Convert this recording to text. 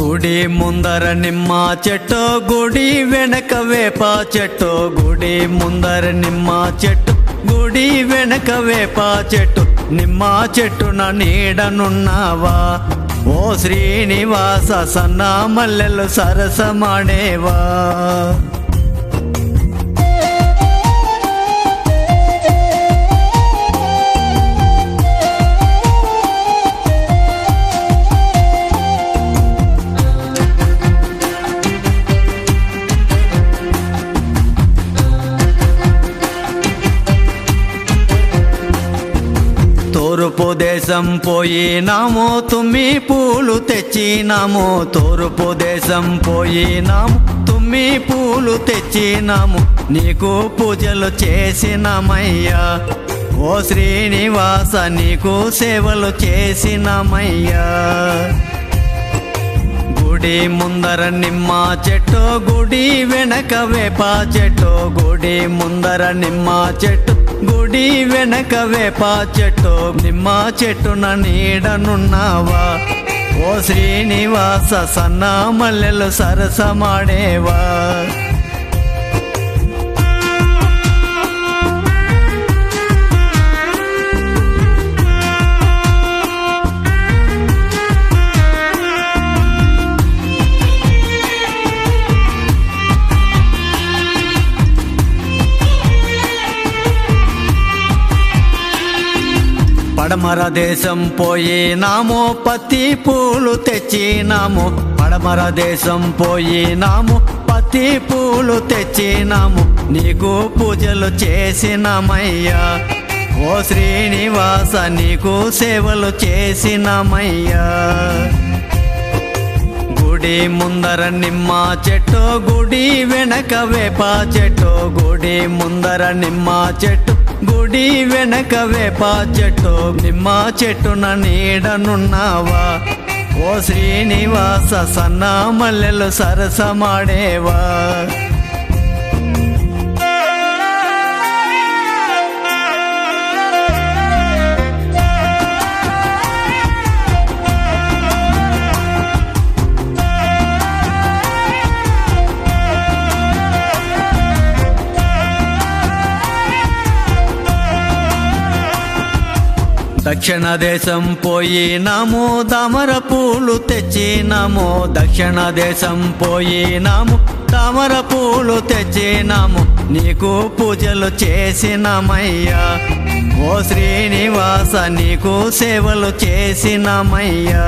గుడి ముందర నిమ్మ చెట్టు, గుడి వెనక వేప చెట్టు. గుడి ముందర నిమ్మ చెట్టు, గుడి వెనక వేప చెట్టు. నిమ్మ చెట్టున నీడనున్నావా ఓ శ్రీనివాస, సన్న మల్లెలు సరసమాడేవా. తూర్పు దేశం పోయినాము, తుమ్మి పూలు తెచ్చినాము. తూర్పు దేశం పోయినాము, తుమ్మి పూలు తెచ్చినాము. నీకు పూజలు చేసినామయ్యా ఓ శ్రీనివాస, నీకు సేవలు చేసినామయ్యా. గుడి ముందర నిమ్మ చెట్టు, గుడి వెనక వేప చెట్టు. గుడి ముందర నిమ్మ చెట్టు, గుడి వెనక వేప చెట్టు. నిమ్మ చెట్టున నీడనున్నావా ఓ శ్రీనివాస, సన్న మల్లెలు సరసమాడేవా. పడమర దేశం పోయినాము, పత్తి పూలు తెచ్చినాము. పడమర దేశం పోయినాము, పత్తి పూలు తెచ్చినాము. నీకు పూజలు చేసినామయ్యా ఓ శ్రీనివాస, నీకు సేవలు చేసినామయ్యా. గుడి ముందర నిమ్మ చెట్టు, గుడి వెనక వేప చెట్టు. గుడి ముందర నిమ్మ చెట్టు, గుడి వెనక వేప చెట్టు. నిమ్మ చెట్టున నీడనున్నావా ఓ శ్రీనివాస, సన్న మల్లెలు సరసమాడేవా. దక్షిణ దేశం పోయినాము, తామర పూలు తెచ్చినాము. దక్షిణ దేశం పోయినాము, తామర పూలు తెచ్చినాము. నీకు పూజలు చేసినామయ్యా ఓ శ్రీనివాస, నీకు సేవలు చేసినామయ్యా.